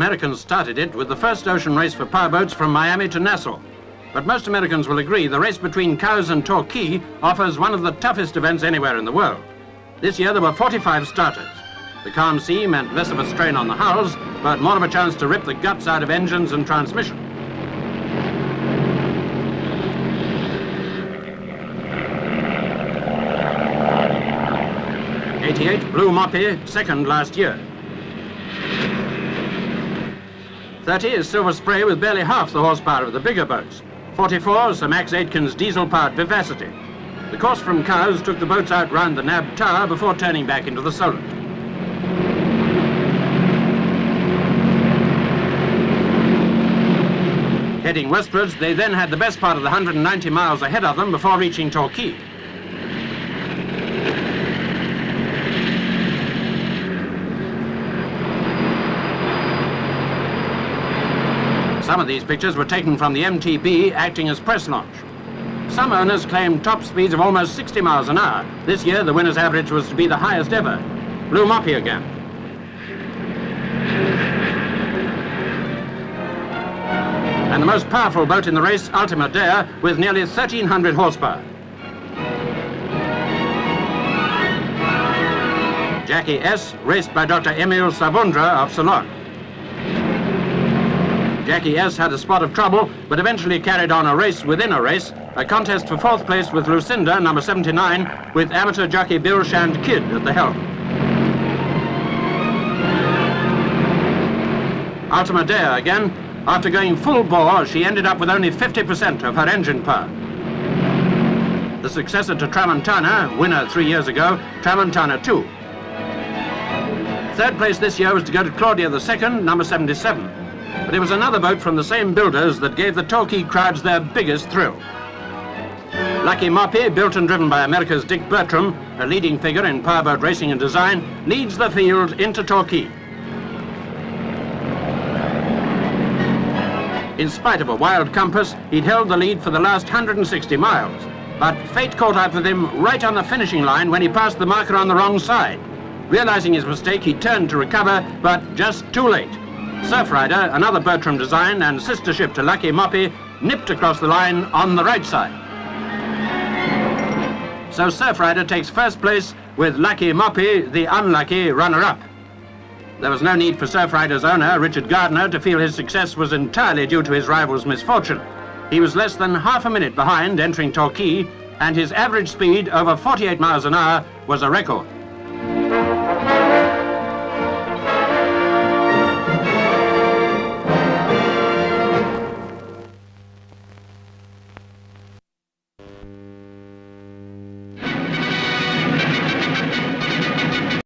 Americans started it with the first ocean race for powerboats from Miami to Nassau. But most Americans will agree the race between Cowes and Torquay offers one of the toughest events anywhere in the world. This year there were 45 starters. The calm sea meant less of a strain on the hulls, but more of a chance to rip the guts out of engines and transmission. '88 Blue Moppy, second last year. 30 is Silver Spray with barely half the horsepower of the bigger boats. 44 Sir Max Aitken's diesel-powered Vivacity. The course from Cowes took the boats out round the Nab Tower before turning back into the Solent. Heading westwards, they then had the best part of the 190 miles ahead of them before reaching Torquay. Some of these pictures were taken from the MTB acting as press launch. Some owners claimed top speeds of almost 60 miles an hour. This year, the winner's average was to be the highest ever. Blue Moppy again. And the most powerful boat in the race, Ultima Dea, with nearly 1,300 horsepower. Jackie S, raced by Dr. Emile Savundra of Solent. Jackie S had a spot of trouble, but eventually carried on a race within a race, a contest for fourth place with Lucinda, number 79, with amateur jockey Bill Shand Kidd at the helm. Ultima Dea again. After going full bore, she ended up with only 50% of her engine power. The successor to Tramontana, winner 3 years ago, Tramontana 2. Third place this year was to go to Claudia II, number 77. But it was another boat from the same builders that gave the Torquay crowds their biggest thrill. Lucky Moppy, built and driven by America's Dick Bertram, a leading figure in powerboat racing and design, leads the field into Torquay. In spite of a wild compass, he'd held the lead for the last 160 miles. But fate caught up with him right on the finishing line when he passed the marker on the wrong side. Realizing his mistake, he turned to recover, but just too late. Surfrider, another Bertram design and sister ship to Lucky Moppy, nipped across the line on the right side. So Surfrider takes first place with Lucky Moppy, the unlucky runner-up. There was no need for Surfrider's owner, Richard Gardner, to feel his success was entirely due to his rival's misfortune. He was less than half a minute behind entering Torquay, and his average speed over 48 miles an hour was a record.